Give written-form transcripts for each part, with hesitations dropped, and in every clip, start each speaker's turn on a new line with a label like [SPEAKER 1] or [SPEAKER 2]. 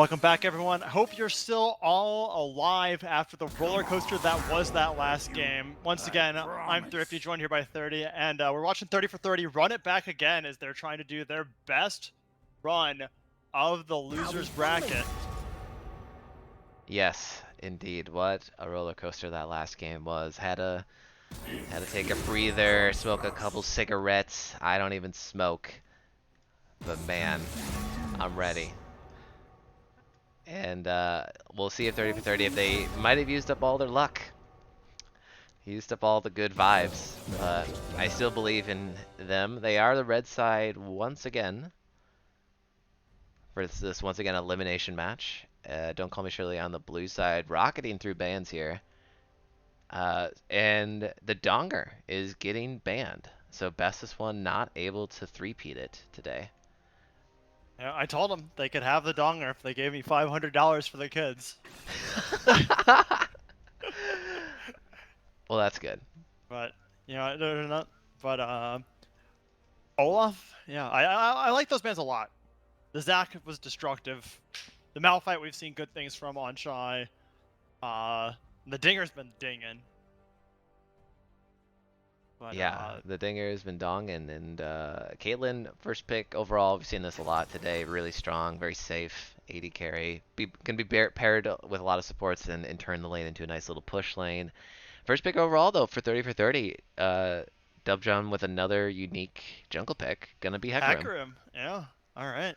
[SPEAKER 1] Welcome back, everyone. I hope you're still all alive after the roller coaster that was that last game. Once again, I'm Thrifty, joined here by 30, and we're watching 30 for 30 run it back again as they're trying to do their best run of the loser's bracket.
[SPEAKER 2] Yes, indeed. What a roller coaster that last game was. Had to take a breather, smoke a couple cigarettes. I don't even smoke, but man, I'm ready. And we'll see if 30 for 30 if they might have used up all their luck. Used up all the good vibes, but I still believe in them. They are the red side once again for this once again elimination match. Don't call me Shirley on the blue side, rocketing through bans here. And the Donger is getting banned. So bestest one not able to three-peat it today.
[SPEAKER 1] Yeah, I told them they could have the donger if they gave me $500 for the kids.
[SPEAKER 2] Well, that's good.
[SPEAKER 1] But, you know, they're not. But, Olaf, yeah, I like those bans a lot. The Zac was destructive. The Malphite we've seen good things from on Shy. The Dinger's been dinging. But,
[SPEAKER 2] Yeah, the Dinger has been donging, and Caitlyn, first pick overall. We've seen this a lot today. Really strong, very safe, 80 carry. Can be paired with a lot of supports and turn the lane into a nice little push lane. First pick overall, though, for 30 for 30. Dubjum with another unique jungle pick. Gonna be Hecarim.
[SPEAKER 1] Hecarim, yeah, alright.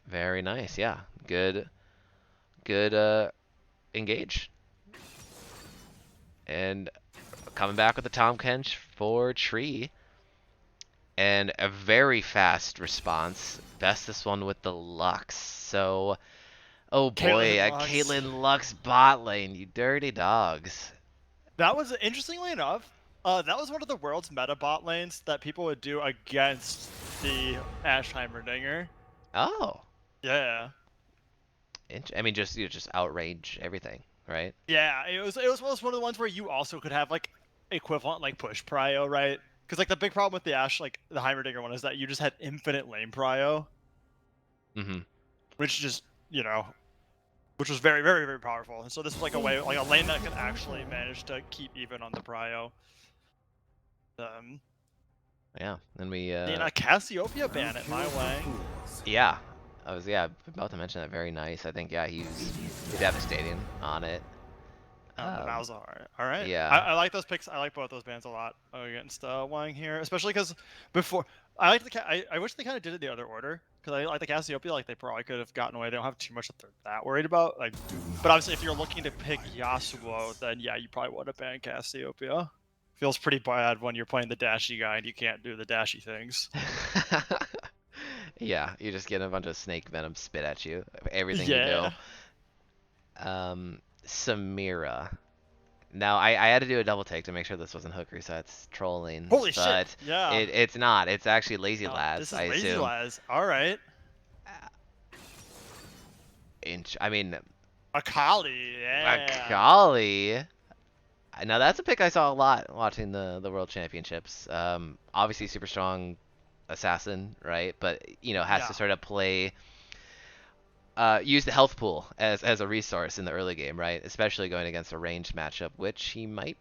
[SPEAKER 2] Very nice, yeah. Good, engage. And coming back with the Tom Kench for Tree. And a very fast response. Bestest one with the Lux. So, oh boy, a
[SPEAKER 1] Lux.
[SPEAKER 2] Caitlyn Lux bot lane, you dirty dogs.
[SPEAKER 1] That was, interestingly enough, that was one of the world's meta bot lanes that people would do against the Ashe Heimerdinger.
[SPEAKER 2] Oh.
[SPEAKER 1] Yeah.
[SPEAKER 2] I mean, just just outrage everything, right?
[SPEAKER 1] Yeah, it was one of the ones where you also could have like equivalent like push prio, right? Because like the big problem with the Ashe, like the Heimerdinger one, is that you just had infinite lane prio.
[SPEAKER 2] Mm-hmm.
[SPEAKER 1] Which just, you know, which was very, very, very powerful. And so this was like a way, like a lane that could actually manage to keep even on the prio.
[SPEAKER 2] Yeah, and we
[SPEAKER 1] Cassiopeia ban it my way.
[SPEAKER 2] yeah, I was about to mention that. Very nice. I think he's devastating on it.
[SPEAKER 1] The Malzahar. All right.
[SPEAKER 2] Yeah.
[SPEAKER 1] I like those picks. I like both those bands a lot against Wang here, especially because before I like I wish they kind of did it the other order because I like the Cassiopeia. Like they probably could have gotten away. They don't have too much that they're that worried about. Like, but obviously if you're looking to pick Yasuo, then yeah, you probably would have banned Cassiopeia. Feels pretty bad when you're playing the dashy guy and you can't do the dashy things.
[SPEAKER 2] Yeah, you just get a bunch of snake venom spit at you. Everything you
[SPEAKER 1] Yeah.
[SPEAKER 2] do. Samira. Now, I had to do a double take to make sure this wasn't hook resets trolling,
[SPEAKER 1] Holy shit!
[SPEAKER 2] but
[SPEAKER 1] Yeah.
[SPEAKER 2] it's not. It's actually Lazy Laz,
[SPEAKER 1] This is
[SPEAKER 2] I
[SPEAKER 1] Lazy
[SPEAKER 2] assume.
[SPEAKER 1] Laz. All right.
[SPEAKER 2] I mean,
[SPEAKER 1] Akali. Yeah.
[SPEAKER 2] Akali. Now that's a pick I saw a lot watching the World Championships. Obviously super strong assassin, right? But has to sort of play. Use the health pool as a resource in the early game, right? Especially going against a ranged matchup, which he might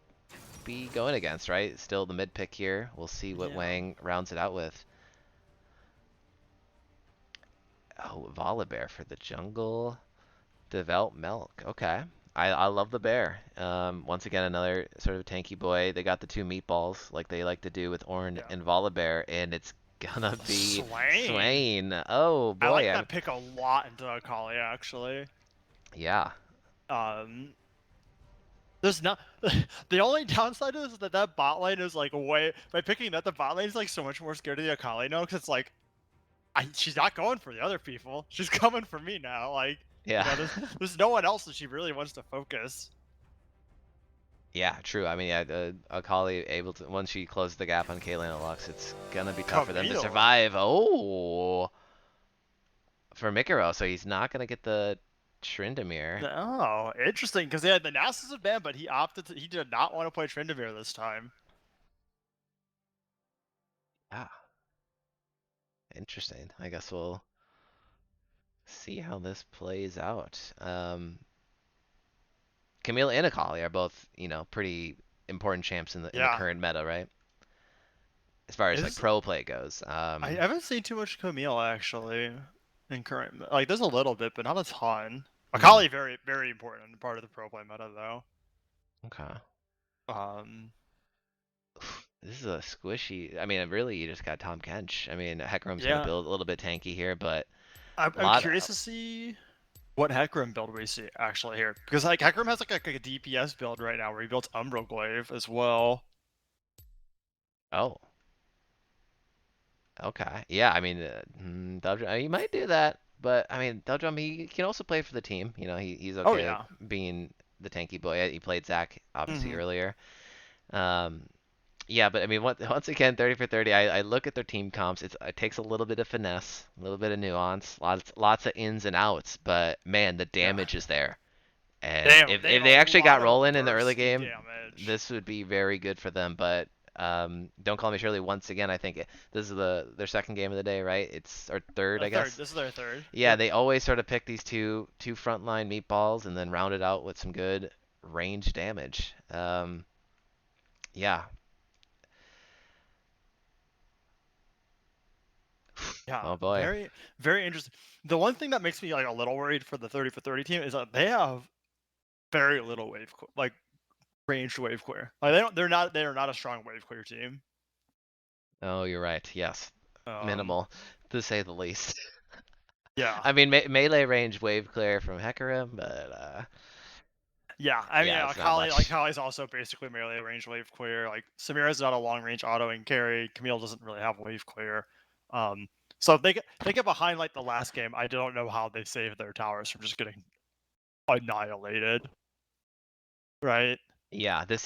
[SPEAKER 2] be going against, right? Still the mid pick here. We'll see what Wang rounds it out with. Oh, Volibear for the jungle. Develop Milk. Okay. I love the bear. Once again, another sort of tanky boy. They got the two meatballs like they like to do with Ornn and Volibear, and it's gonna be Swain. Oh boy.
[SPEAKER 1] I like that pick a lot into Akali, actually.
[SPEAKER 2] Yeah.
[SPEAKER 1] There's not the only downside is that bot lane is like way by picking that the bot lane is like so much more scared of the Akali now because it's like she's not going for the other people. She's coming for me now. Like
[SPEAKER 2] Yeah.
[SPEAKER 1] there's no one else that she really wants to focus.
[SPEAKER 2] Yeah, true. I mean, yeah, Akali able to once she closes the gap on Caitlyn and Lux, it's gonna be tough for them to survive. Oh, for Mikiro, so he's not gonna get the Tryndamere.
[SPEAKER 1] Oh, interesting. Because yeah, the Nasus is banned, but he opted. He did not want to play Tryndamere this time.
[SPEAKER 2] Yeah. Interesting. I guess we'll See how this plays out. Camille and Akali are both, pretty important champs in the
[SPEAKER 1] Yeah.
[SPEAKER 2] current meta, right? As far as like
[SPEAKER 1] Is
[SPEAKER 2] pro play goes.
[SPEAKER 1] I haven't seen too much Camille actually in current, like there's a little bit, but not a ton.
[SPEAKER 2] Mhm.
[SPEAKER 1] Akali very very important part of the pro play meta though.
[SPEAKER 2] Okay.
[SPEAKER 1] Um,
[SPEAKER 2] This is a squishy. I mean, really, you just got Tom Kench. I mean, Hecarim's gonna
[SPEAKER 1] yeah,
[SPEAKER 2] build a little bit tanky here, but a
[SPEAKER 1] I'm
[SPEAKER 2] lot.
[SPEAKER 1] curious to see what Hecarim build we see actually here, because like Hecarim has like a DPS build right now where he built Umbral Glaive as well.
[SPEAKER 2] Oh, okay. Yeah, I mean, Dubdrum, he might do that, but I mean, Dubdrum, he can also play for the team. He's
[SPEAKER 1] Oh
[SPEAKER 2] okay
[SPEAKER 1] yeah.
[SPEAKER 2] being the tanky boy. He played Zac obviously
[SPEAKER 1] Hmm.
[SPEAKER 2] earlier. Um, yeah, but I mean, once again, 30 for 30. I look at their team comps. It takes a little bit of finesse, a little bit of nuance, lots of ins and outs. But man, the
[SPEAKER 1] Yeah.
[SPEAKER 2] damage is there. And
[SPEAKER 1] They
[SPEAKER 2] if
[SPEAKER 1] have a
[SPEAKER 2] they actually
[SPEAKER 1] lot
[SPEAKER 2] got
[SPEAKER 1] of
[SPEAKER 2] rolling in the early
[SPEAKER 1] bursty
[SPEAKER 2] game,
[SPEAKER 1] damage.
[SPEAKER 2] this would be very good for them. But don't call me Shirley. Once again, I think this is their second game of the day, right? It's or third,
[SPEAKER 1] A
[SPEAKER 2] I
[SPEAKER 1] third.
[SPEAKER 2] guess.
[SPEAKER 1] This is their third.
[SPEAKER 2] Yeah,
[SPEAKER 1] Yep.
[SPEAKER 2] they always sort of pick these two frontline meatballs and then round it out with some good range damage. Yeah.
[SPEAKER 1] Yeah,
[SPEAKER 2] Oh boy.
[SPEAKER 1] very, very interesting. The one thing that makes me like a little worried for the 30 for 30 team is that they have very little like ranged wave clear. Like they are not a strong wave clear team.
[SPEAKER 2] Oh, you're right. Yes,
[SPEAKER 1] Um,
[SPEAKER 2] minimal, to say the least.
[SPEAKER 1] yeah,
[SPEAKER 2] I mean, melee range wave clear from Hecarim, but
[SPEAKER 1] yeah. I mean,
[SPEAKER 2] yeah,
[SPEAKER 1] yeah,
[SPEAKER 2] it's not much.
[SPEAKER 1] Akali's also basically melee range wave clear. Like Samira's not a long range auto and carry. Camille doesn't really have wave clear. Um, so if they get behind like the last game, I don't know how they save their towers from just getting annihilated. Right?
[SPEAKER 2] Yeah, this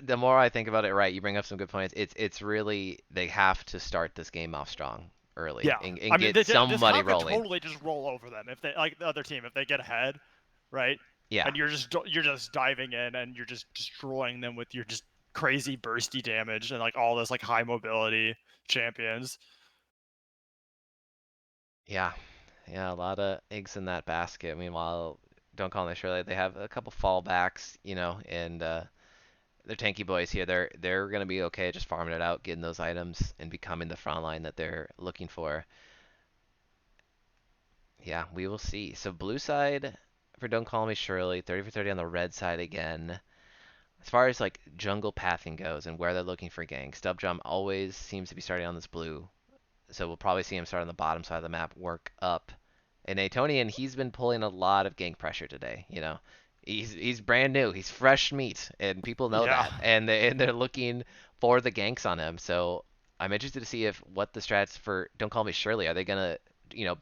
[SPEAKER 2] the more I think about it, right, you bring up some good points. It's really they have to start this game off strong early
[SPEAKER 1] Yeah,
[SPEAKER 2] and
[SPEAKER 1] I mean,
[SPEAKER 2] get
[SPEAKER 1] this
[SPEAKER 2] somebody
[SPEAKER 1] comp could
[SPEAKER 2] rolling.
[SPEAKER 1] totally just roll over them if they like the other team if they get ahead, right?
[SPEAKER 2] Yeah,
[SPEAKER 1] And you're just diving in and you're just destroying them with your just crazy bursty damage and like all this like high mobility champions.
[SPEAKER 2] yeah, yeah, a lot of eggs in that basket. Meanwhile, don't call me Shirley. They have a couple fallbacks, and they're tanky boys here. They're gonna be okay just farming it out, getting those items, and becoming the front line that they're looking for. Yeah, we will see. So blue side for Don't Call Me Shirley, 30 for 30 on the red side again. As far as like jungle pathing goes and where they're looking for ganks, Dubdrum always seems to be starting on this blue. So we'll probably see him start on the bottom side of the map, work up. And Atonian, he's been pulling a lot of gank pressure today. He's brand new. He's fresh meat, and people know
[SPEAKER 1] Yeah,
[SPEAKER 2] that. And they're looking for the ganks on him. So I'm interested to see if what the strats for Don't Call Me Shirley are. They gonna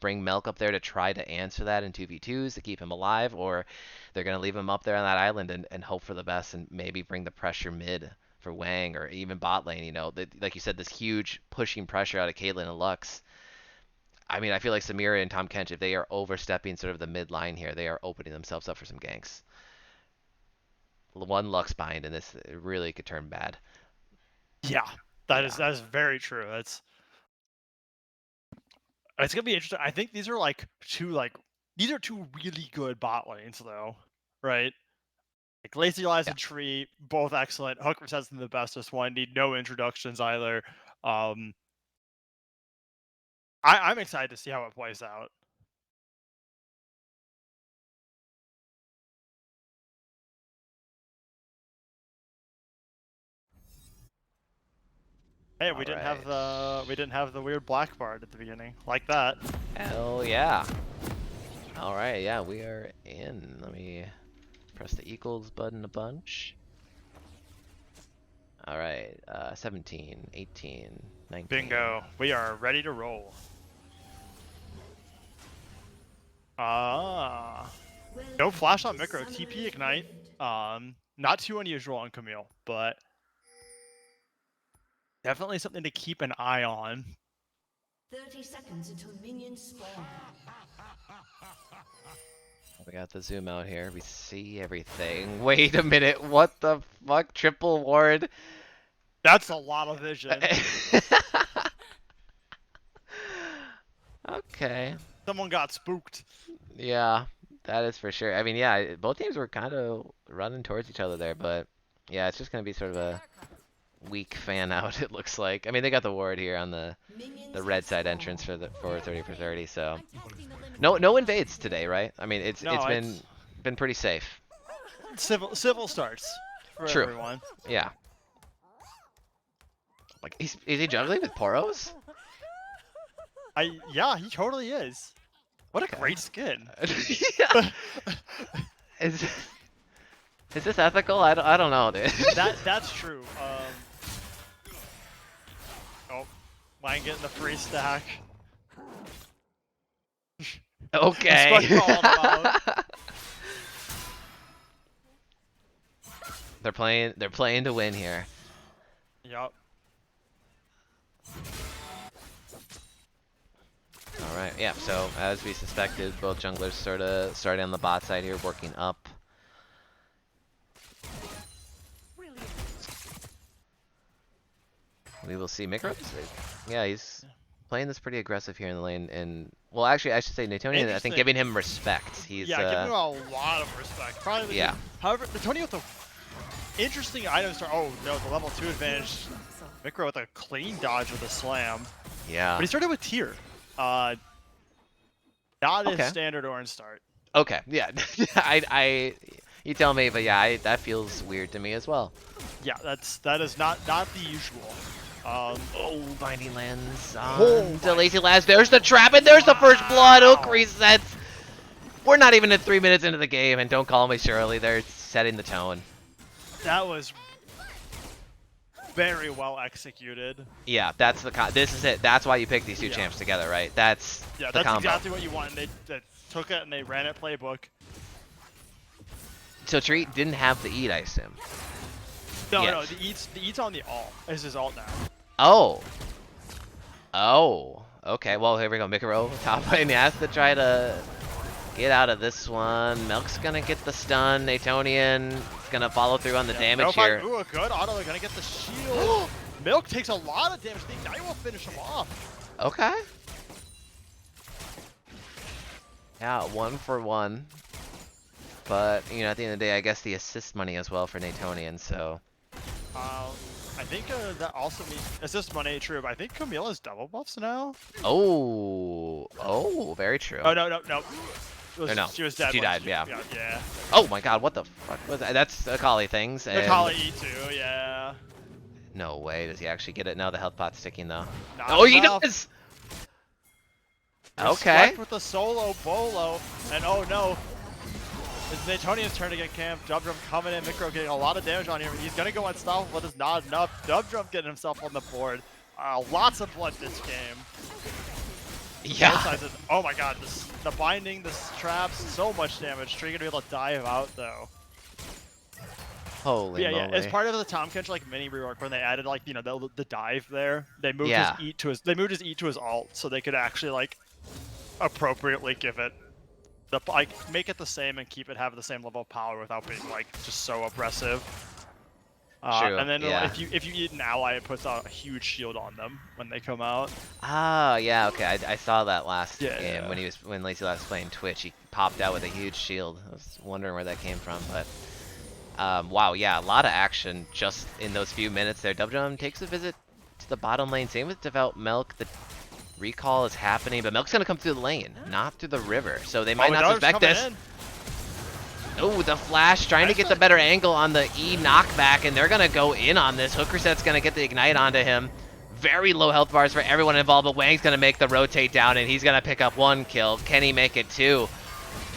[SPEAKER 2] bring Melk up there to try to answer that in 2v2s to keep him alive, or they're gonna leave him up there on that island and hope for the best and maybe bring the pressure mid for Wang or even bot lane. Like you said, this huge pushing pressure out of Caitlyn and Lux. I mean, I feel like Samira and Tom Kench, if they are overstepping sort of the mid line here, they are opening themselves up for some ganks. One Lux bind, and this really could turn bad.
[SPEAKER 1] yeah,
[SPEAKER 2] Yeah.
[SPEAKER 1] that is very true. It's gonna be interesting. I think these are two really good bot lanes though, right? Like Lazy Lies
[SPEAKER 2] Yeah.
[SPEAKER 1] and Tree, both excellent. Hooker says them the bestest one. Need no introductions either. Um, I'm excited to see how it plays out. Hey,
[SPEAKER 2] All right.
[SPEAKER 1] we didn't have the weird black bard at the beginning, like that.
[SPEAKER 2] Hell yeah. All right. Yeah, we are in. Let me press the equals button a bunch. All right. 17, 18, 19.
[SPEAKER 1] Bingo. We are ready to roll. Ah, no flash on Micro. TP ignite. Not too unusual on Camille, but definitely something to keep an eye on.
[SPEAKER 3] 30 seconds until minions spawn.
[SPEAKER 2] We got the zoom out here. We see everything. Wait a minute. What the fuck? Triple ward.
[SPEAKER 1] That's a lot of vision.
[SPEAKER 2] Okay.
[SPEAKER 1] Someone got spooked.
[SPEAKER 2] Yeah, that is for sure. I mean, yeah, both teams were kind of running towards each other there, but yeah, it's just gonna be sort of a weak fan out. It looks like. I mean, they got the ward here on the
[SPEAKER 3] Minions
[SPEAKER 2] red
[SPEAKER 3] have
[SPEAKER 2] side entrance for
[SPEAKER 3] spawned.
[SPEAKER 2] the 30 for 30. So no invades today, right? I mean, it's
[SPEAKER 1] No, it's
[SPEAKER 2] been pretty safe.
[SPEAKER 1] civil starts for
[SPEAKER 2] True.
[SPEAKER 1] everyone.
[SPEAKER 2] Yeah. Like, is he juggling with Poros?
[SPEAKER 1] Yeah, he totally is. What a
[SPEAKER 2] Okay.
[SPEAKER 1] great skin.
[SPEAKER 2] Yeah. Is this ethical? I don't know, dude.
[SPEAKER 1] That's true. Oh, Wang getting the free stack.
[SPEAKER 2] Okay.
[SPEAKER 1] Spud called him out.
[SPEAKER 2] They're playing to win here.
[SPEAKER 1] Yup.
[SPEAKER 2] All right. Yeah. So as we suspected, both junglers sort of starting on the bot side here, working up. We will see. Micro, yeah, he's playing this pretty aggressive here in the lane, and well, actually, I should say Natonian. I think
[SPEAKER 1] Interesting.
[SPEAKER 2] giving him respect. He's
[SPEAKER 1] Yeah, giving him a lot of respect. Probably.
[SPEAKER 2] yeah.
[SPEAKER 1] However, Tony with the interesting item start. Oh no, the level 2 advantage. Micro with a clean dodge with a slam.
[SPEAKER 2] Yeah.
[SPEAKER 1] But he started with tier. Not
[SPEAKER 2] Okay.
[SPEAKER 1] his standard orange start.
[SPEAKER 2] Okay. Yeah. You tell me, but yeah, that feels weird to me as well.
[SPEAKER 1] Yeah, that is not the usual.
[SPEAKER 2] Oh, binding lands
[SPEAKER 1] Oh
[SPEAKER 2] on
[SPEAKER 1] my-
[SPEAKER 2] to Lazy Lads. There's the trap, and there's the first blood. Hook resets. We're not even at 3 minutes into the game, and don't call me Shirley. They're setting the tone.
[SPEAKER 1] That was very well executed.
[SPEAKER 2] Yeah, that's the this is it. That's why you pick these two
[SPEAKER 1] Yeah.
[SPEAKER 2] champs together, right? That's
[SPEAKER 1] Yeah,
[SPEAKER 2] the
[SPEAKER 1] that's
[SPEAKER 2] combo.
[SPEAKER 1] exactly what you want. And they took it and they ran it playbook.
[SPEAKER 2] So Treat didn't have the eat, I assume.
[SPEAKER 1] No,
[SPEAKER 2] Yes.
[SPEAKER 1] no, the eat's on the alt. Is his alt now?
[SPEAKER 2] Oh. Oh. Okay. Well, here we go. Mikaro top lane. He has to try to get out of this one. Milk's gonna get the stun. Natonian is gonna follow through on the damage here.
[SPEAKER 1] Ooh, a good auto. They're gonna get the shield. Milk takes a lot of damage. The Ignite will finish him off.
[SPEAKER 2] Okay. Yeah, 1 for 1. But, you know, at the end of the day, I guess the assist money as well for Natonian, so.
[SPEAKER 1] I think that also means assist money, true, but I think Camille has double buffs now.
[SPEAKER 2] Oh. Oh, very true.
[SPEAKER 1] Oh, no.
[SPEAKER 2] No,
[SPEAKER 1] She was dead.
[SPEAKER 2] she
[SPEAKER 1] when
[SPEAKER 2] died, yeah.
[SPEAKER 1] Yeah.
[SPEAKER 2] Oh my god, what the fuck was that? That's Akali things.
[SPEAKER 1] The
[SPEAKER 2] And
[SPEAKER 1] Kali E2, yeah.
[SPEAKER 2] no way, does he actually get it? No, the health pot's sticking though.
[SPEAKER 1] Not
[SPEAKER 2] Oh, he
[SPEAKER 1] enough.
[SPEAKER 2] does!
[SPEAKER 1] Respect
[SPEAKER 2] Okay.
[SPEAKER 1] with the solo bolo, and oh no. It's Natonian's turn to get camped. Dubdrum coming in, Micro getting a lot of damage on here. He's gonna go unstoppable, but it's not enough. Dubdrum getting himself on the board. Lots of blood this game. Both
[SPEAKER 2] Yeah.
[SPEAKER 1] sides of- oh my god, the binding, the traps, so much damage. Tree gonna be able to dive out though.
[SPEAKER 2] Holy
[SPEAKER 1] Yeah,
[SPEAKER 2] moly.
[SPEAKER 1] as part of the Tom Kench like mini rework when they added like the dive there, they moved
[SPEAKER 2] Yeah.
[SPEAKER 1] his E to his alt so they could actually like appropriately give it the like make it the same and keep it have the same level of power without being like just so oppressive.
[SPEAKER 2] True,
[SPEAKER 1] And then
[SPEAKER 2] yeah.
[SPEAKER 1] if you eat an ally, it puts out a huge shield on them when they come out.
[SPEAKER 2] Ah, yeah, okay. I saw that last
[SPEAKER 1] Yeah.
[SPEAKER 2] game when Lazy Last was playing Twitch. He popped out with a huge shield. I was wondering where that came from, but wow, yeah, a lot of action just in those few minutes there. Dubdrum takes a visit to the bottom lane. Same with Devout Milk. The recall is happening, but Milk's gonna come through the lane, not through the river. So they might not
[SPEAKER 1] Dubdrum's
[SPEAKER 2] suspect
[SPEAKER 1] coming
[SPEAKER 2] this.
[SPEAKER 1] in.
[SPEAKER 2] Oh, the flash, trying to get the better angle on the E knockback, and they're gonna go in on this. Hook Reset's gonna get the ignite onto him. Very low health bars for everyone involved, but Wang's gonna make the rotate down, and he's gonna pick up 1 kill. Can he make it 2?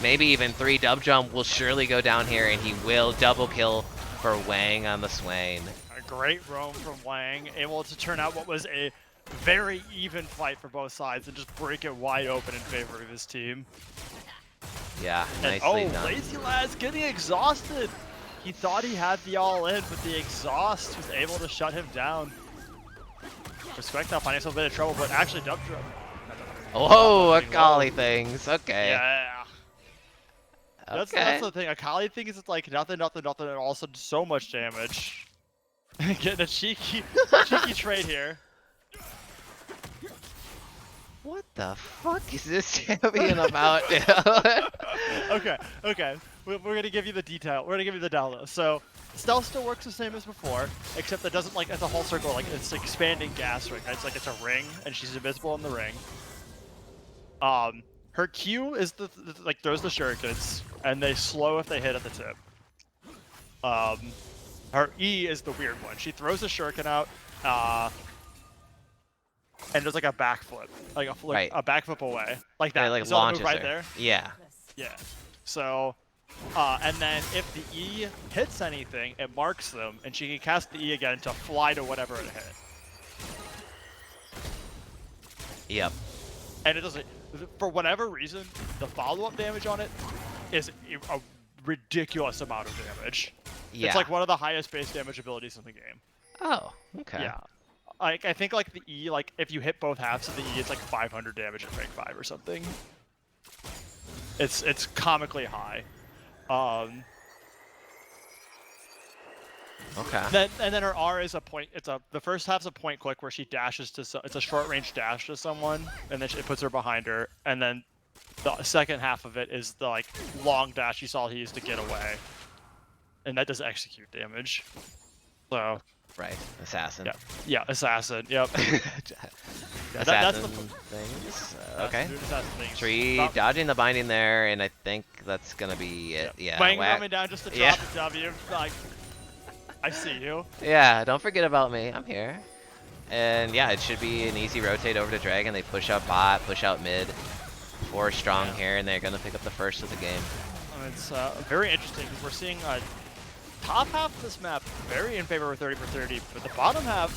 [SPEAKER 2] Maybe even 3. Dubdrum will surely go down here, and he will double kill for Wang on the Swain.
[SPEAKER 1] A great roam from Wang, able to turn out what was a very even fight for both sides and just break it wide open in favor of his team.
[SPEAKER 2] Yeah,
[SPEAKER 1] And,
[SPEAKER 2] nicely
[SPEAKER 1] oh,
[SPEAKER 2] done.
[SPEAKER 1] Lazy Lad's getting exhausted. He thought he had the all-in, but the exhaust was able to shut him down. Respect now finding himself in a bit of trouble, but actually Dubdrum.
[SPEAKER 2] Oh,
[SPEAKER 1] Nothing
[SPEAKER 2] Akali things. Okay.
[SPEAKER 1] Yeah. That's the thing. Akali thinks it's like nothing, and all of a sudden so much damage. Getting a cheeky trade here.
[SPEAKER 2] What the fuck is this champion about?
[SPEAKER 1] Okay. We're gonna give you the detail. We're gonna give you the download. So stealth still works the same as before, except it doesn't like it's a whole circle. Like it's expanding gas ring. It's like it's a ring, and she's invisible in the ring. Her Q is like throws the shurikens, and they slow if they hit at the tip. Her E is the weird one. She throws a shuriken out, and there's like a backflip, like
[SPEAKER 2] Right.
[SPEAKER 1] a backflip away, like that.
[SPEAKER 2] It like
[SPEAKER 1] You saw the move
[SPEAKER 2] launches
[SPEAKER 1] right
[SPEAKER 2] her.
[SPEAKER 1] there.
[SPEAKER 2] Yeah.
[SPEAKER 1] Yeah. So, and then if the E hits anything, it marks them, and she can cast the E again to fly to whatever it hit.
[SPEAKER 2] Yep.
[SPEAKER 1] And it doesn't, for whatever reason, the follow-up damage on it is a ridiculous amount of damage.
[SPEAKER 2] Yeah.
[SPEAKER 1] It's like one of the highest base damage abilities in the game.
[SPEAKER 2] Oh, okay.
[SPEAKER 1] Yeah. Like I think like the E, like if you hit both halves of the E, it's like 500 damage at rank 5 or something. It's comically high.
[SPEAKER 2] Okay.
[SPEAKER 1] Then her R is a point. The first half's a point click where she dashes to. It's a short range dash to someone, and then it puts her behind her. And then the second half of it is the like long dash you saw he used to get away, and that does execute damage. So.
[SPEAKER 2] Right. Assassin.
[SPEAKER 1] Yeah. Assassin. Yep.
[SPEAKER 2] Assassin
[SPEAKER 1] that's
[SPEAKER 2] things. Okay.
[SPEAKER 1] Assassin things.
[SPEAKER 2] Tree dodging the binding there, and I think that's gonna be it. Yeah.
[SPEAKER 1] Wang
[SPEAKER 2] whack.
[SPEAKER 1] coming down just to drop the W. Like, I see you.
[SPEAKER 2] Yeah, don't forget about me. I'm here. And yeah, it should be an easy rotate over to Dragon. They push out bot, push out mid. 4 strong here, and they're gonna pick up the first of the game.
[SPEAKER 1] It's very interesting because we're seeing top half of this map very in favor of 30 for 30, but the bottom half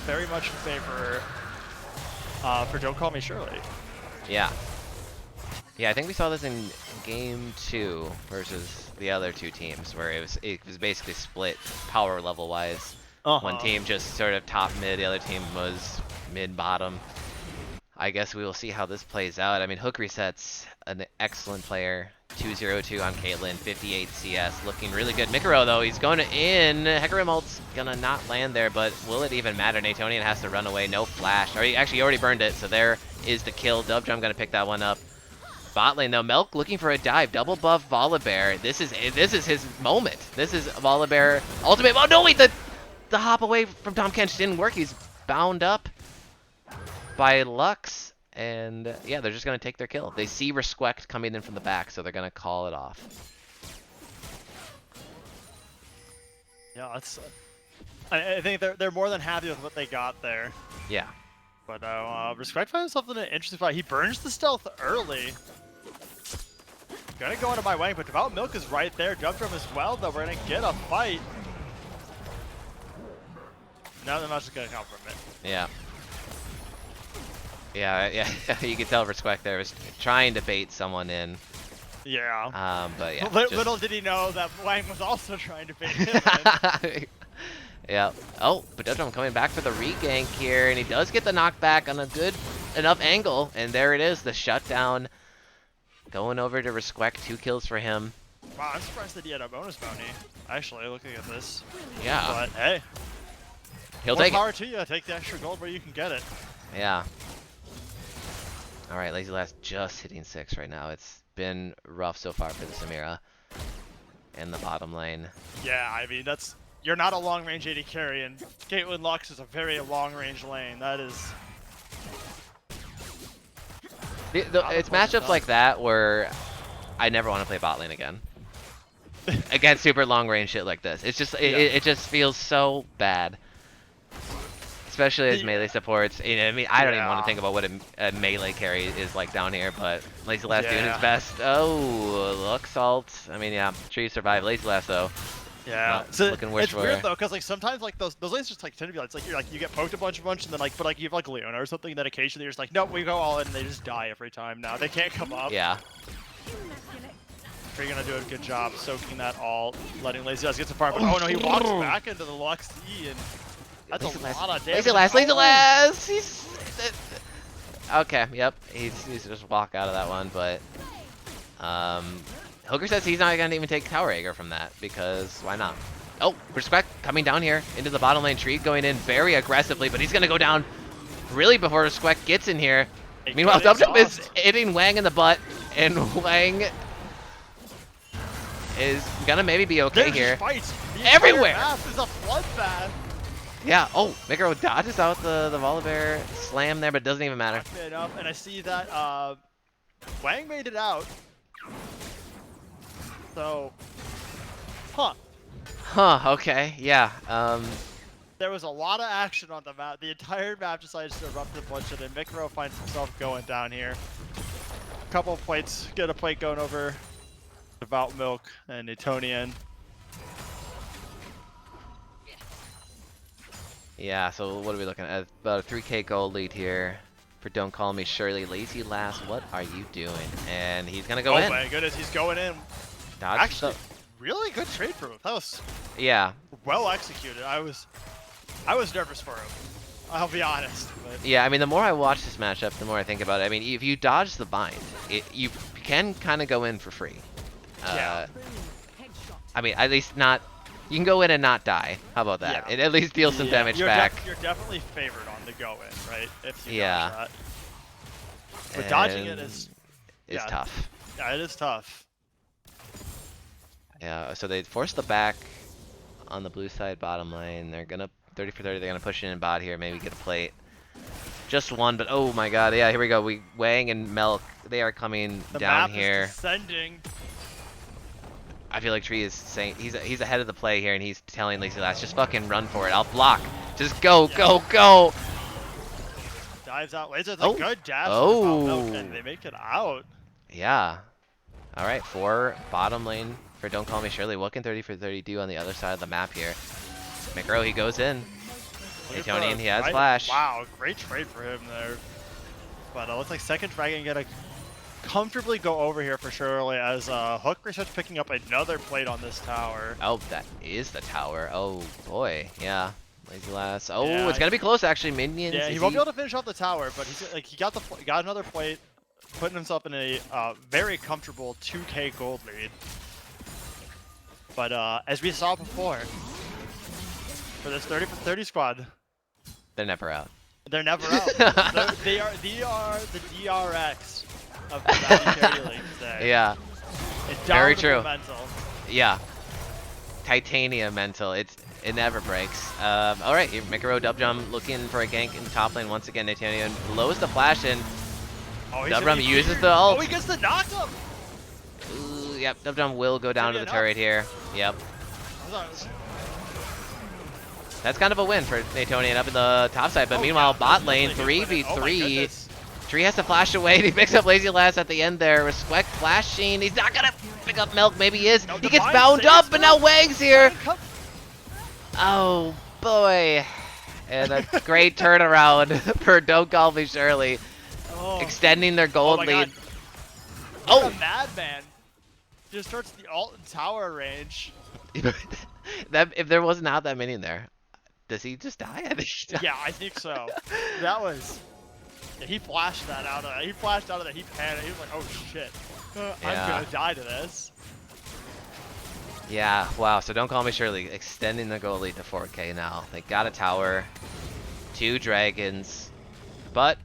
[SPEAKER 1] very much in favor for Don't Call Me Shirley.
[SPEAKER 2] Yeah. Yeah, I think we saw this in game 2 versus the other 2 teams, where it was basically split power level wise. One team just sort of top mid, the other team was mid bottom. I guess we will see how this plays out. I mean, Hook Reset's an excellent player. 202 on Caitlyn, 58 CS, looking really good. Mikaro though, he's going in. Hecarim ult's gonna not land there, but will it even matter? Natonian has to run away, no flash. Actually, he already burned it, so there is the kill. Dubdrum gonna pick that one up. Bot lane though, Melk looking for a dive, double buff Volibear. This is his moment. This is Volibear ultimate. Oh no, wait, the hop away from Tahm Kench didn't work. He's bound up by Lux. And yeah, they're just gonna take their kill. They see Resquect coming in from the back, so they're gonna call it off.
[SPEAKER 1] Yeah, that's. I think they're more than happy with what they got there.
[SPEAKER 2] Yeah.
[SPEAKER 1] But Resquect finds himself in an interesting spot. He burns the stealth early. Gonna go into my Wang, but Devout Milk is right there. Jump Drum as well, though. We're gonna get a fight. Now they're not just gonna come from it.
[SPEAKER 2] Yeah. Yeah, you can tell Resquect there was trying to bait someone in.
[SPEAKER 1] Yeah.
[SPEAKER 2] But yeah.
[SPEAKER 1] Little did he know that Wang was also trying to bait him in.
[SPEAKER 2] Yeah. Oh, but Dubdrum coming back for the regank here, and he does get the knockback on a good enough angle, and there it is, the shutdown. Going over to Resquect, 2 kills for him.
[SPEAKER 1] Wow, I'm surprised that he had a bonus bounty. Actually, looking at this.
[SPEAKER 2] Yeah.
[SPEAKER 1] But hey,
[SPEAKER 2] He'll
[SPEAKER 1] more
[SPEAKER 2] take
[SPEAKER 1] power
[SPEAKER 2] it.
[SPEAKER 1] to you. Take the extra gold where you can get it.
[SPEAKER 2] Yeah. All right, Lazy Last just hitting 6 right now. It's been rough so far for the Samira in the bottom lane.
[SPEAKER 1] Yeah, I mean you're not a long range AD carry, and Caitlyn Lux is a very long range lane. That is.
[SPEAKER 2] It's matchups like that where I never want to play bot lane again. Against super long range shit like this. It's just it just feels so bad. Especially as melee supports. You know, I mean, I don't even want to think about what a melee carry is like down here, but Lazy Last doing his best. Oh, Lux ult. I mean, yeah, Tree survived. Lazy Last though.
[SPEAKER 1] Yeah,
[SPEAKER 2] so looking worse
[SPEAKER 1] it's
[SPEAKER 2] for
[SPEAKER 1] weird
[SPEAKER 2] her.
[SPEAKER 1] though, because like sometimes like those lanes just like tend to be like, it's like you get poked a bunch, and then like but like you have like Leona or something, and then occasionally you're just like, nope, we go all in, and they just die every time now. They can't come up.
[SPEAKER 2] Yeah.
[SPEAKER 1] You're gonna do a good job soaking that all, letting Lazy Last get some farm. But oh no, he walks back into the Lux E, and that's a lot of damage.
[SPEAKER 2] Lazy Last. He's okay. Yep. He's just walk out of that one, but Hooker says he's not gonna even take Tower Aegir from that because why not? Oh, Resquect coming down here into the bottom lane. Tree going in very aggressively, but he's gonna go down really before Resquect gets in here. Meanwhile,
[SPEAKER 1] good
[SPEAKER 2] Dub is
[SPEAKER 1] exhaust.
[SPEAKER 2] hitting Wang in the butt, and Wang is gonna maybe be okay
[SPEAKER 1] There's
[SPEAKER 2] here.
[SPEAKER 1] fights. The
[SPEAKER 2] Everywhere!
[SPEAKER 1] entire map is a bloodbath.
[SPEAKER 2] Yeah, oh, Mikro dodges out the Volibear slam there, but it doesn't even matter.
[SPEAKER 1] It up, and I see that Wang made it out. So, huh.
[SPEAKER 2] Huh, okay, yeah.
[SPEAKER 1] There was a lot of action on the map. The entire map decides to erupt a bunch of it, and Mikro finds himself going down here. A couple of plates, get a plate going over Devout Milk and Etonian.
[SPEAKER 2] Yeah, so what are we looking at? About a 3K gold lead here for Don't Call Me Shirley. Lazy Lass, what are you doing? And he's gonna go in.
[SPEAKER 1] Oh my goodness, he's going in.
[SPEAKER 2] Dodge
[SPEAKER 1] Actually, really good trade for him. That was
[SPEAKER 2] yeah.
[SPEAKER 1] well executed. I was nervous for him. I'll be honest. But
[SPEAKER 2] Yeah, I mean, the more I watch this matchup, the more I think about it. I mean, if you dodge the bind, you can kind of go in for free.
[SPEAKER 1] Yeah.
[SPEAKER 2] I mean, at least not. You can go in and not die. How about that?
[SPEAKER 1] Yeah.
[SPEAKER 2] It at least deals some damage back.
[SPEAKER 1] You're definitely favored on the go in, right? If you
[SPEAKER 2] Yeah.
[SPEAKER 1] dodge that. But dodging it is yeah.
[SPEAKER 2] tough.
[SPEAKER 1] Yeah, it is tough.
[SPEAKER 2] Yeah, so they force the back on the blue side bottom lane. They're gonna 30 for 30. They're gonna push it in bot here, maybe get a plate. Just one, but oh my god, yeah, here we go. Wang and Milk, they are coming
[SPEAKER 1] The
[SPEAKER 2] down
[SPEAKER 1] map
[SPEAKER 2] here.
[SPEAKER 1] is descending.
[SPEAKER 2] I feel like Tree is saying he's ahead of the play here, and he's telling Lazy Lass, just fucking run for it. I'll block. Just go, go, go.
[SPEAKER 1] Dives out. It's a
[SPEAKER 2] Oh.
[SPEAKER 1] good dash.
[SPEAKER 2] Oh.
[SPEAKER 1] Milk, and they make it out.
[SPEAKER 2] Yeah. All right, 4 bottom lane for Don't Call Me Shirley. What can 30 for 30 do on the other side of the map here? Mikro, he goes in.
[SPEAKER 1] Looking for
[SPEAKER 2] Etonian,
[SPEAKER 1] a
[SPEAKER 2] he has
[SPEAKER 1] right-
[SPEAKER 2] flash.
[SPEAKER 1] Wow, great trade for him there. But it looks like second dragon gonna comfortably go over here for Shirley as Hook starts picking up another plate on this tower.
[SPEAKER 2] Oh, that is the tower. Oh boy, yeah. Lazy Lass. Oh,
[SPEAKER 1] Yeah,
[SPEAKER 2] it's gonna be close actually. Minions.
[SPEAKER 1] Yeah, he
[SPEAKER 2] is
[SPEAKER 1] won't be able to finish off the tower, but he's like he got another plate, putting himself in a very comfortable 2K gold lead. But as we saw before, for this 30 for 30 squad,
[SPEAKER 2] They're never out.
[SPEAKER 1] they're never out. they are the DRX of the Baddy Charity League today.
[SPEAKER 2] Yeah,
[SPEAKER 1] Indomitable
[SPEAKER 2] very true.
[SPEAKER 1] Mental.
[SPEAKER 2] yeah. Titanium mental. It never breaks. All right, here, Mikro Dub Jump looking for a gank in top lane once again. Etonian blows the flash in.
[SPEAKER 1] Oh, he's
[SPEAKER 2] Dub
[SPEAKER 1] gonna
[SPEAKER 2] Jump
[SPEAKER 1] be
[SPEAKER 2] uses
[SPEAKER 1] feared.
[SPEAKER 2] the ult.
[SPEAKER 1] Oh, he gets the knock-up!
[SPEAKER 2] Ooh, yep, Dub Jump will go down to the
[SPEAKER 1] enough?
[SPEAKER 2] turret here. Yep. That's kind of a win for Etonian up in the top side, but
[SPEAKER 1] Oh,
[SPEAKER 2] meanwhile,
[SPEAKER 1] yeah,
[SPEAKER 2] bot
[SPEAKER 1] that's
[SPEAKER 2] lane
[SPEAKER 1] really good win. Oh my
[SPEAKER 2] 3v3.
[SPEAKER 1] goodness.
[SPEAKER 2] Tree has to flash away, and he picks up Lazy Lass at the end there. Respect flashing. He's not gonna pick up Milk. Maybe he is.
[SPEAKER 1] No,
[SPEAKER 2] He gets
[SPEAKER 1] Divine
[SPEAKER 2] bound
[SPEAKER 1] saves
[SPEAKER 2] up, but now
[SPEAKER 1] Milk.
[SPEAKER 2] Wang's here.
[SPEAKER 1] Come-
[SPEAKER 2] Oh boy. And a great turnaround for Don't Call Me Shirley,
[SPEAKER 1] Oh.
[SPEAKER 2] extending their
[SPEAKER 1] Oh
[SPEAKER 2] gold
[SPEAKER 1] my
[SPEAKER 2] lead.
[SPEAKER 1] God.
[SPEAKER 2] Oh,
[SPEAKER 1] A madman just starts the alt and tower range.
[SPEAKER 2] that if there wasn't out that many in there, does he just die? I think he died.
[SPEAKER 1] Yeah, I think so. That was. Yeah, he flashed that out of that. He flashed out of that. He panicked. He was like, "Oh shit,
[SPEAKER 2] Yeah.
[SPEAKER 1] I'm gonna die to this."
[SPEAKER 2] Yeah, wow. So Don't Call Me Shirley extending the goal lead to 4K now. They got a tower, 2 dragons, but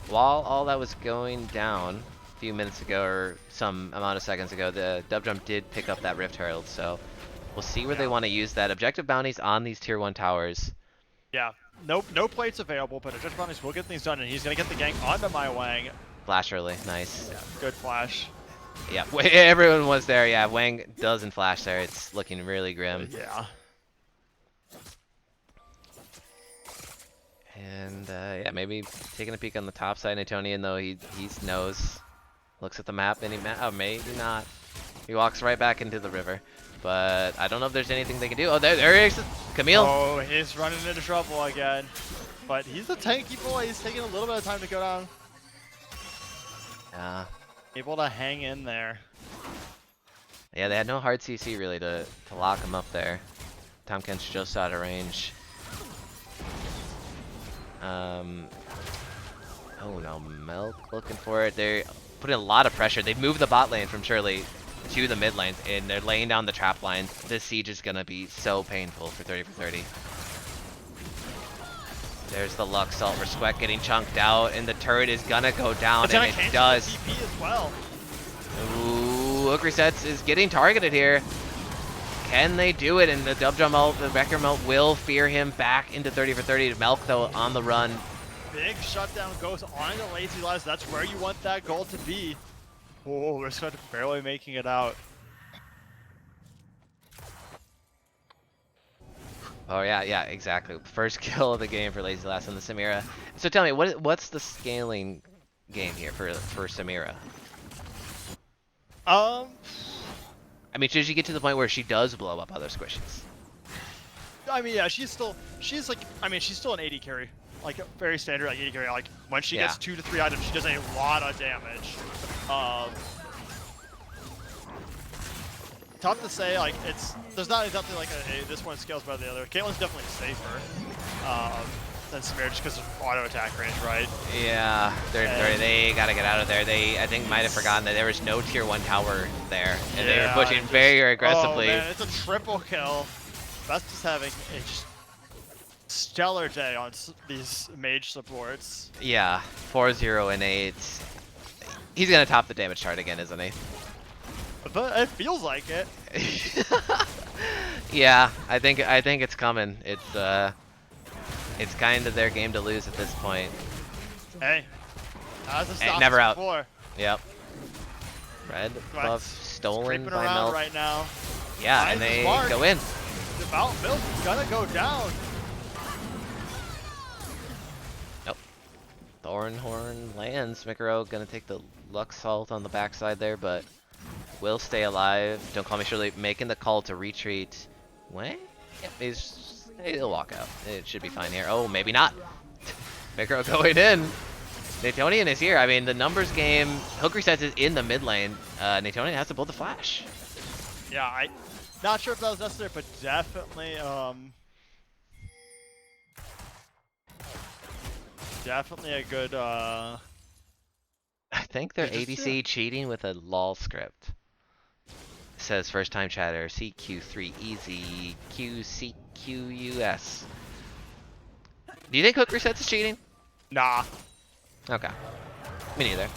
[SPEAKER 2] while all that was going down a few minutes ago or some amount of seconds ago, the Dub Jump did pick up that Rift Herald. So we'll see where they want to use that. Objective bounties on these tier 1 towers.
[SPEAKER 1] Yeah, no plates available, but Judge Bounties will get things done, and he's gonna get the gank onto my Wang.
[SPEAKER 2] Flash early, nice.
[SPEAKER 1] Yeah, good flash.
[SPEAKER 2] Yeah, everyone was there. Yeah, Wang doesn't flash there. It's looking really grim.
[SPEAKER 1] Yeah.
[SPEAKER 2] And yeah, maybe taking a peek on the top side. Etonian though, he knows, looks at the map, and oh, maybe not. He walks right back into the river. But I don't know if there's anything they can do. Oh, there he is, Camille.
[SPEAKER 1] Oh, he's running into trouble again. But he's a tanky boy. He's taking a little bit of time to go down.
[SPEAKER 2] Yeah,
[SPEAKER 1] Able to hang in there.
[SPEAKER 2] yeah, they had no hard CC really to lock him up there. Tom Kent's just out of range. Oh no, Milk looking for it. They're putting a lot of pressure. They've moved the bot lane from Shirley to the mid lanes, and they're laying down the trap lines. This siege is gonna be so painful for 30 for 30. There's the Lux Salt for Squeck getting chunked out, and the turret is gonna go down,
[SPEAKER 1] It's
[SPEAKER 2] and
[SPEAKER 1] gonna
[SPEAKER 2] it
[SPEAKER 1] cancel
[SPEAKER 2] does.
[SPEAKER 1] the TP as well.
[SPEAKER 2] Ooh, Hook Resets is getting targeted here. Can they do it? And the Dub Drum ult, the Vector ult will fear him back into 30 for 30 to Melk, though, on the run.
[SPEAKER 1] Big shutdown goes on the Lazy Lives. That's where you want that goal to be. Oh, we're sort of barely making it out.
[SPEAKER 2] Oh, yeah, exactly. First kill of the game for Lazy Last on the Samira. So tell me, what's the scaling game here for Samira? I mean, should she get to the point where she does blow up other squishies?
[SPEAKER 1] I mean, yeah, she's still an 80 carry. Like, very standard, like 80 carry. Like, when she gets 2 to 3 items, she does a lot of damage. Tough to say, like, there's not exactly like this one scales better than the other. Caitlyn's definitely safer than Samira just because of auto attack range, right?
[SPEAKER 2] Yeah, they gotta get out of there. They, I think, might have forgotten that there was no tier 1 tower there, and they were pushing very aggressively.
[SPEAKER 1] Oh man, it's a triple kill. That's just having a just stellar day on these mage supports.
[SPEAKER 2] Yeah, 4-0 and 8. He's gonna top the damage chart again, isn't he?
[SPEAKER 1] But it feels like it.
[SPEAKER 2] Yeah, I think it's coming. It's kind of their game to lose at this point.
[SPEAKER 1] Hey,
[SPEAKER 2] never out.
[SPEAKER 1] Before.
[SPEAKER 2] Yep. Red buff stolen by
[SPEAKER 1] around
[SPEAKER 2] Milk.
[SPEAKER 1] right now.
[SPEAKER 2] Yeah, and they go in.
[SPEAKER 1] Devout Milk is gonna go down.
[SPEAKER 2] Nope. Thornhorn lands. Mikaro gonna take the Lux Salt on the backside there, but will stay alive. Don't call me Shirley. Making the call to retreat. What? Yep, he'll walk out. It should be fine here. Oh, maybe not. Mikaro going in. Natonian is here. I mean, the numbers game. Hook Resets is in the mid lane. Natonian has to build the flash.
[SPEAKER 1] Yeah, I'm not sure if that was necessary, but definitely, definitely a good,
[SPEAKER 2] I think they're ADC cheating with a lol script. Says first time chatter, CQ3 easy, QCQUS. Do you think Hook Resets is cheating?
[SPEAKER 1] nah.
[SPEAKER 2] Okay. Me neither.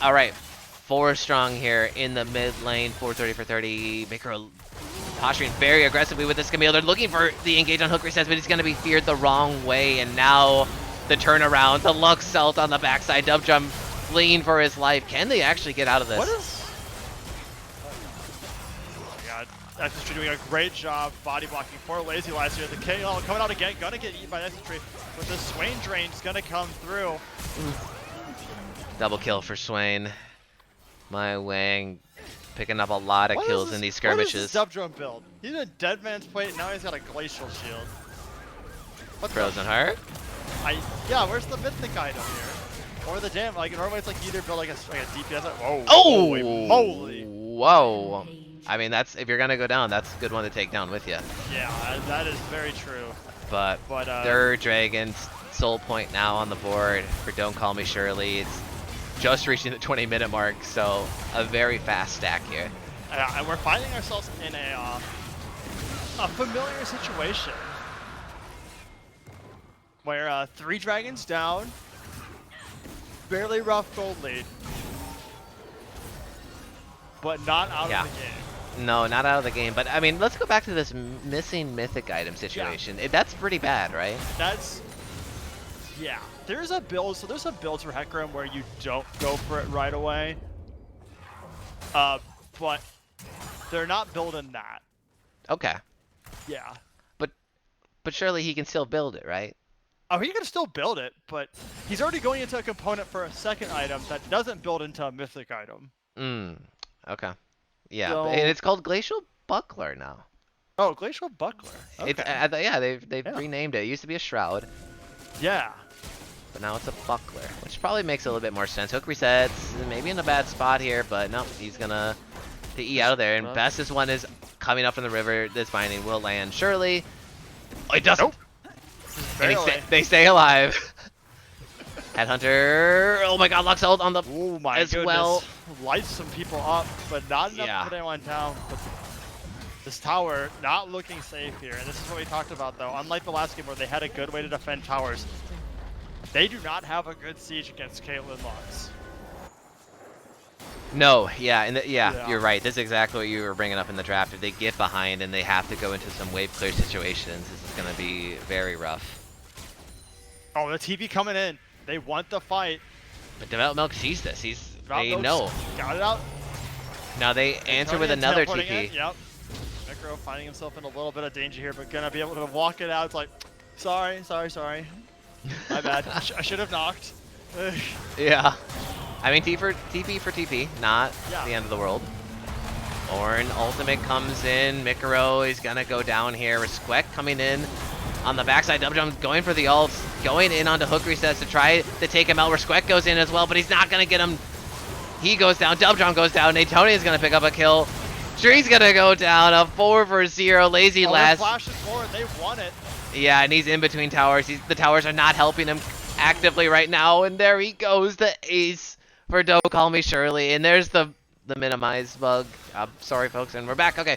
[SPEAKER 2] Alright. 4 strong here in the mid lane, 430 for 30. Mikro posturing very aggressively with this Camille. They're looking for the engage on Hook Resets, but he's going to be feared the wrong way. And now the turnaround, the Lux Salt on the backside. Dub Jump fleeing for his life. Can they actually get out of this?
[SPEAKER 1] What is... Oh my god. Extra doing a great job body blocking for Lazy Lives here. The KO coming out again, gonna get eaten by Extra, but the Swain drain's gonna come through.
[SPEAKER 2] Double kill for Swain. My Wang picking up a lot of kills in these skirmishes.
[SPEAKER 1] What is this Dub Drum build? He's in a Dead Man's Plate, and now he's got a Glacial Shield.
[SPEAKER 2] Frozen Heart?
[SPEAKER 1] Yeah, where's the mythic item here? Or the damn, like normally it's like either build like a DPS. Whoa!
[SPEAKER 2] Oh!
[SPEAKER 1] Holy moly!
[SPEAKER 2] Whoa! I mean, that's, if you're gonna go down, that's a good one to take down with you.
[SPEAKER 1] Yeah, that is very true.
[SPEAKER 2] But third Dragon's soul point now on the board for Don't Call Me Shirley. It's just reaching the 20-minute mark, so a very fast stack here.
[SPEAKER 1] And we're finding ourselves in a familiar situation where 3 dragons down, barely rough gold lead, but not out of the game.
[SPEAKER 2] No, not out of the game. But I mean, let's go back to this missing mythic item situation. Yeah. That's pretty bad, right?
[SPEAKER 1] Yeah. There's a build, so there's some builds for Hecarim where you don't go for it right away. But they're not building that.
[SPEAKER 2] Okay.
[SPEAKER 1] Yeah.
[SPEAKER 2] But surely he can still build it, right?
[SPEAKER 1] Oh, he can still build it, but he's already going into a component for a second item that doesn't build into a mythic item.
[SPEAKER 2] Okay. Yeah,
[SPEAKER 1] So,
[SPEAKER 2] and it's called Glacial Buckler now.
[SPEAKER 1] Oh, Glacial Buckler. Okay.
[SPEAKER 2] It's they've renamed it. It used to be a Shroud.
[SPEAKER 1] Yeah.
[SPEAKER 2] But now it's a Buckler, which probably makes a little bit more sense. Hook Resets, maybe in a bad spot here, but no, he's gonna E out of there. And bestest one is coming up from the river. This binding will land surely. Oh, it doesn't.
[SPEAKER 1] Nope.
[SPEAKER 2] And they stay alive. Headhunter. Oh my god, Lux ult on the
[SPEAKER 1] goodness.
[SPEAKER 2] well.
[SPEAKER 1] Lights some people up, but not enough to put anyone down. But This tower not looking safe here, and this is what we talked about though. Unlike the last game where they had a good way to defend towers, they do not have a good siege against Caitlyn Lux.
[SPEAKER 2] No, yeah, and
[SPEAKER 1] Yeah.
[SPEAKER 2] you're right. This is exactly what you were bringing up in the draft. If they get behind and they have to go into some wave clear situations, this is going to be very rough.
[SPEAKER 1] Oh, the TP coming in. They want the fight.
[SPEAKER 2] But Devout Milk sees this. They
[SPEAKER 1] Milk's
[SPEAKER 2] know.
[SPEAKER 1] Got it out.
[SPEAKER 2] Now they answer with another TP.
[SPEAKER 1] Yep. Micro finding himself in a little bit of danger here, but gonna be able to walk it out. It's like, sorry. My bad. I should have knocked.
[SPEAKER 2] Yeah. I mean, TP for TP, not the end of the world. Ornn ultimate comes in. Mikaro is gonna go down here. Resquek coming in on the backside. Double Jump going for the ult, going in onto hook resets to try to take him out. Resquek goes in as well, but he's not gonna get him. He goes down. Double Jump goes down. Natonia's gonna pick up a kill. Tree's gonna go down. A 4-for-0. Lazy last.
[SPEAKER 1] Flashes forward. They won it.
[SPEAKER 2] Yeah, and he's in between towers. The towers are not helping him actively right now, and there he goes, the ace for Don't Call Me Shirley, and there's the minimize bug. I'm sorry, folks, and we're back. Okay,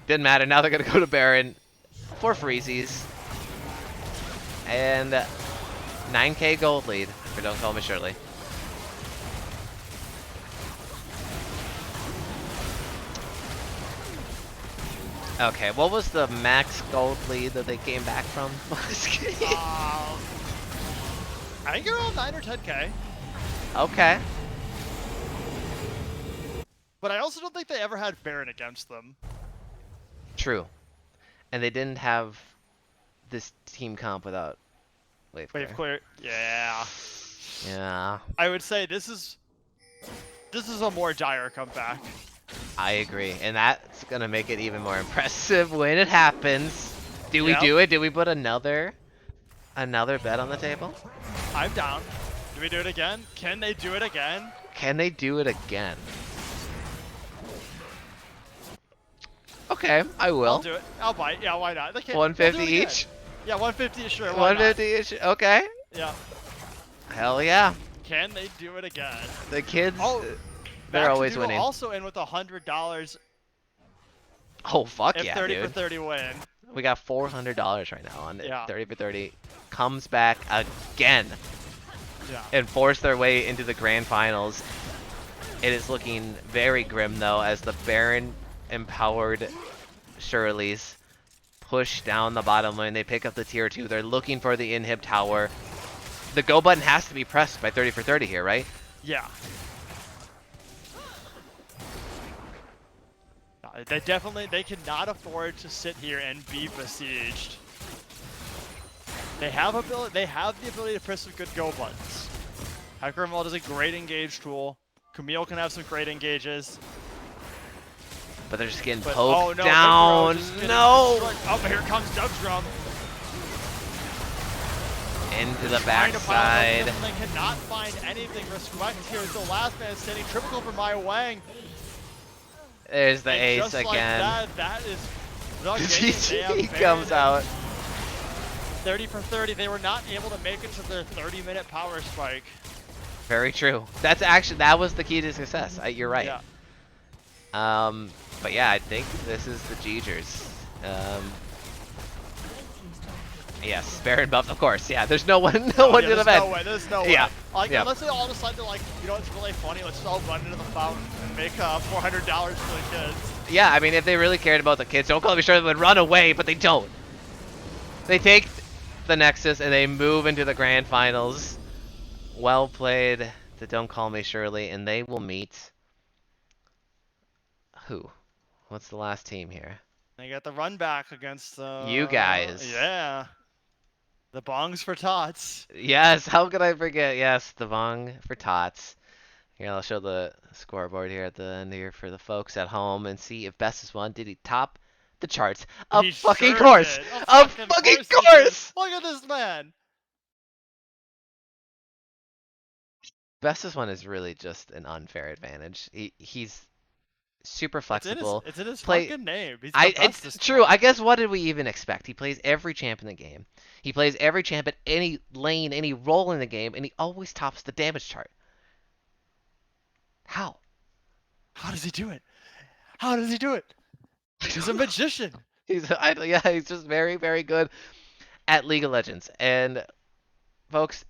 [SPEAKER 2] didn't matter. Now they're gonna go to Baron for freezies, and 9K gold lead for Don't Call Me Shirley. Okay, what was the max gold lead that they came back from?
[SPEAKER 1] I think you're around 9 or 10K.
[SPEAKER 2] Okay.
[SPEAKER 1] But I also don't think they ever had Baron against them.
[SPEAKER 2] True. And they didn't have this team comp without wave clear.
[SPEAKER 1] Wave clear. Yeah.
[SPEAKER 2] Yeah.
[SPEAKER 1] I would say this is a more dire comeback.
[SPEAKER 2] I agree. And that's going to make it even more impressive when it happens. Do we do it? Do we put another bet on the table?
[SPEAKER 1] I'm down. Do we do it again? Can they do it again?
[SPEAKER 2] Can they do it again? Okay, I will.
[SPEAKER 1] I'll do it. I'll bite. Yeah, why not? They can't,
[SPEAKER 2] 150 each?
[SPEAKER 1] Yeah, 150 sure.
[SPEAKER 2] 150 each? Okay.
[SPEAKER 1] Yeah.
[SPEAKER 2] Hell yeah.
[SPEAKER 1] Can they do it again?
[SPEAKER 2] The kids,
[SPEAKER 1] they're
[SPEAKER 2] always winning.
[SPEAKER 1] Also in with $100
[SPEAKER 2] Oh, fuck
[SPEAKER 1] if
[SPEAKER 2] yeah,
[SPEAKER 1] 30
[SPEAKER 2] dude.
[SPEAKER 1] for 30 win.
[SPEAKER 2] We got $400 right now on it.
[SPEAKER 1] Yeah.
[SPEAKER 2] 30 for 30 comes back again
[SPEAKER 1] Yeah.
[SPEAKER 2] and force their way into the grand finals. It is looking very grim though as the Baron empowered Shirley's push down the bottom lane. They pick up the tier 2. They're looking for the inhib tower. The go button has to be pressed by 30 for 30 here, right?
[SPEAKER 1] Yeah. They cannot afford to sit here and be besieged. They have the ability to press some good go buttons. Hypermeld is a great engage tool. Camille can have some great engages.
[SPEAKER 2] But they're just getting
[SPEAKER 1] But,
[SPEAKER 2] poked
[SPEAKER 1] no,
[SPEAKER 2] down. No!
[SPEAKER 1] Oh, here comes Doug's drum.
[SPEAKER 2] Into the
[SPEAKER 1] Trying to pile
[SPEAKER 2] backside.
[SPEAKER 1] up, they cannot find anything. Respect here is the last man standing. Triple for Maya Wang.
[SPEAKER 2] There's the
[SPEAKER 1] And
[SPEAKER 2] ace
[SPEAKER 1] just like
[SPEAKER 2] again.
[SPEAKER 1] that is the game.
[SPEAKER 2] GG comes out.
[SPEAKER 1] 30 for 30. They were not able to make it to their 30-minute power spike.
[SPEAKER 2] Very true. That was the key to success. You're right.
[SPEAKER 1] Yeah.
[SPEAKER 2] But yeah, I think this is the Jeegers. Yes, Baron buff, of course. Yeah, there's no one, no one to the bed.
[SPEAKER 1] There's no way.
[SPEAKER 2] Yeah.
[SPEAKER 1] Like,
[SPEAKER 2] Yeah.
[SPEAKER 1] unless they all decide to, like, you know, it's really funny. Let's just all run into the fountain and make $400 for the kids.
[SPEAKER 2] Yeah, I mean, if they really cared about the kids, Don't Call Me Shirley would run away, but they don't. They take the Nexus and they move into the grand finals. Well played to Don't Call Me Shirley, and they will meet who? What's the last team here?
[SPEAKER 1] They got the run back against
[SPEAKER 2] you guys.
[SPEAKER 1] Yeah. The bongs for tots.
[SPEAKER 2] Yes, how could I forget? Yes, the Vong for tots. Here, I'll show the scoreboard here at the end here for the folks at home and see if Best is one. Did he top the charts? Of fucking course! Of fucking course!
[SPEAKER 1] Look at this man!
[SPEAKER 2] Best is one is really just an unfair advantage. He's super flexible.
[SPEAKER 1] It's in his fucking name. He's the
[SPEAKER 2] it's
[SPEAKER 1] bestest
[SPEAKER 2] true.
[SPEAKER 1] one.
[SPEAKER 2] I guess what did we even expect? He plays every champ in the game. He plays every champ at any lane, any role in the game, and he always tops the damage chart. How?
[SPEAKER 1] How does he do it? How does he do it? He's a magician.
[SPEAKER 2] Yeah, he's just very, very good at League of Legends. And folks,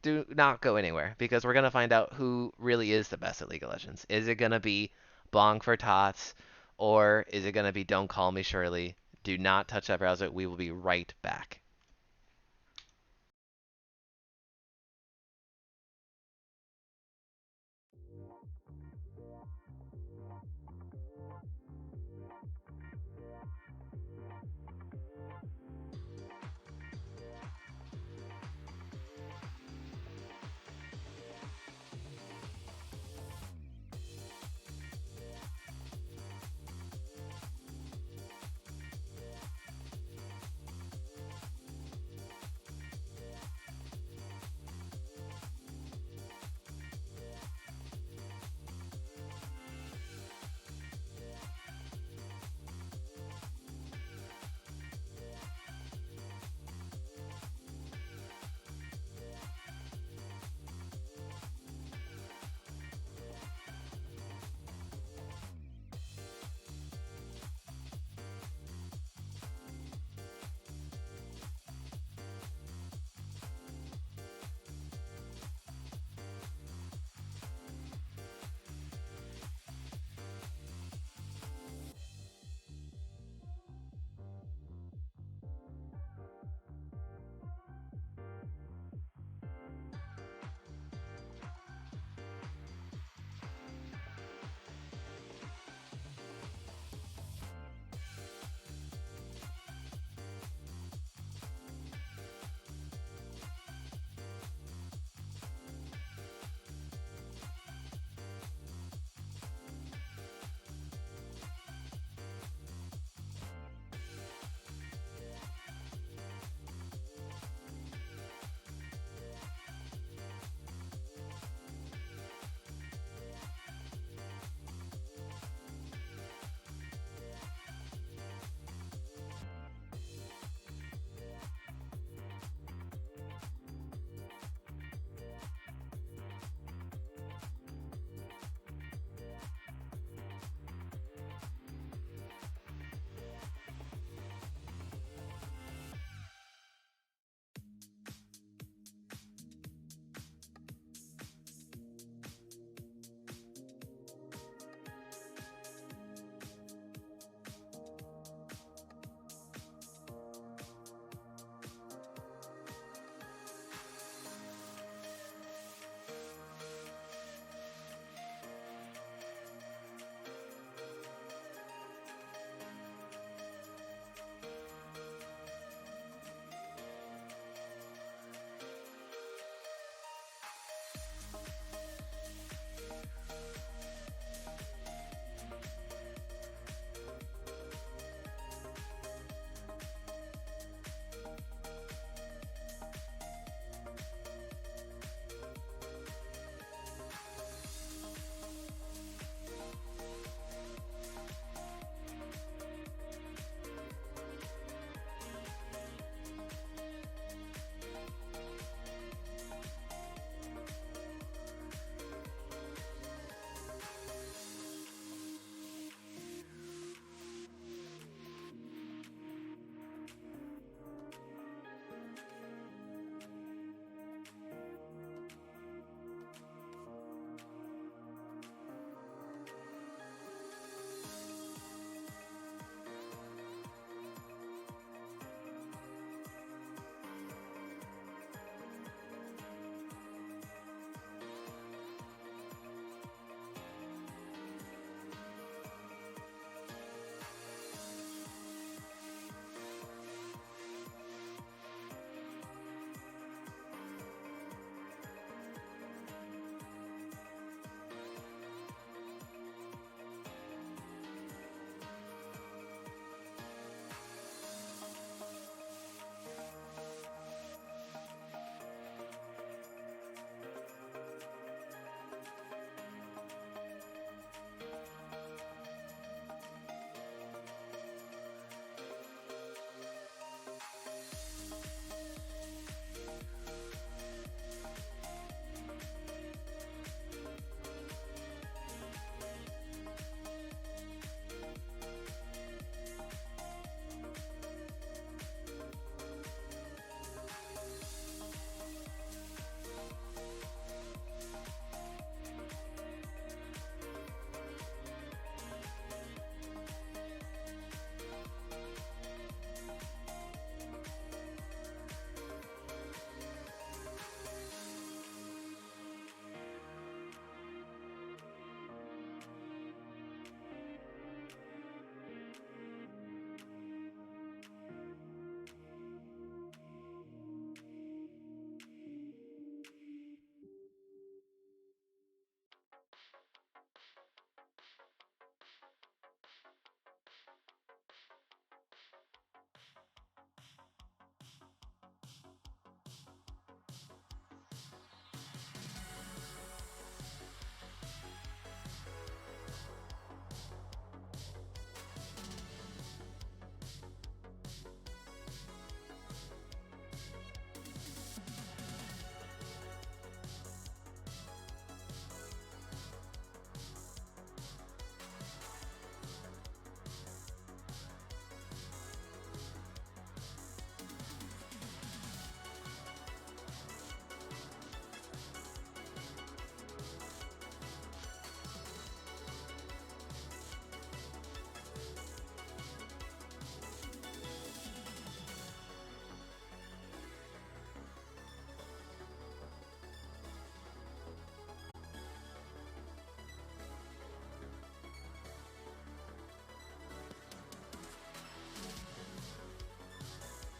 [SPEAKER 2] do not go anywhere because we're gonna find out who really is the best at League of Legends. Is it gonna be Bong for Tots, or is it gonna be Don't Call Me Shirley? Do not touch that browser. We will be right back.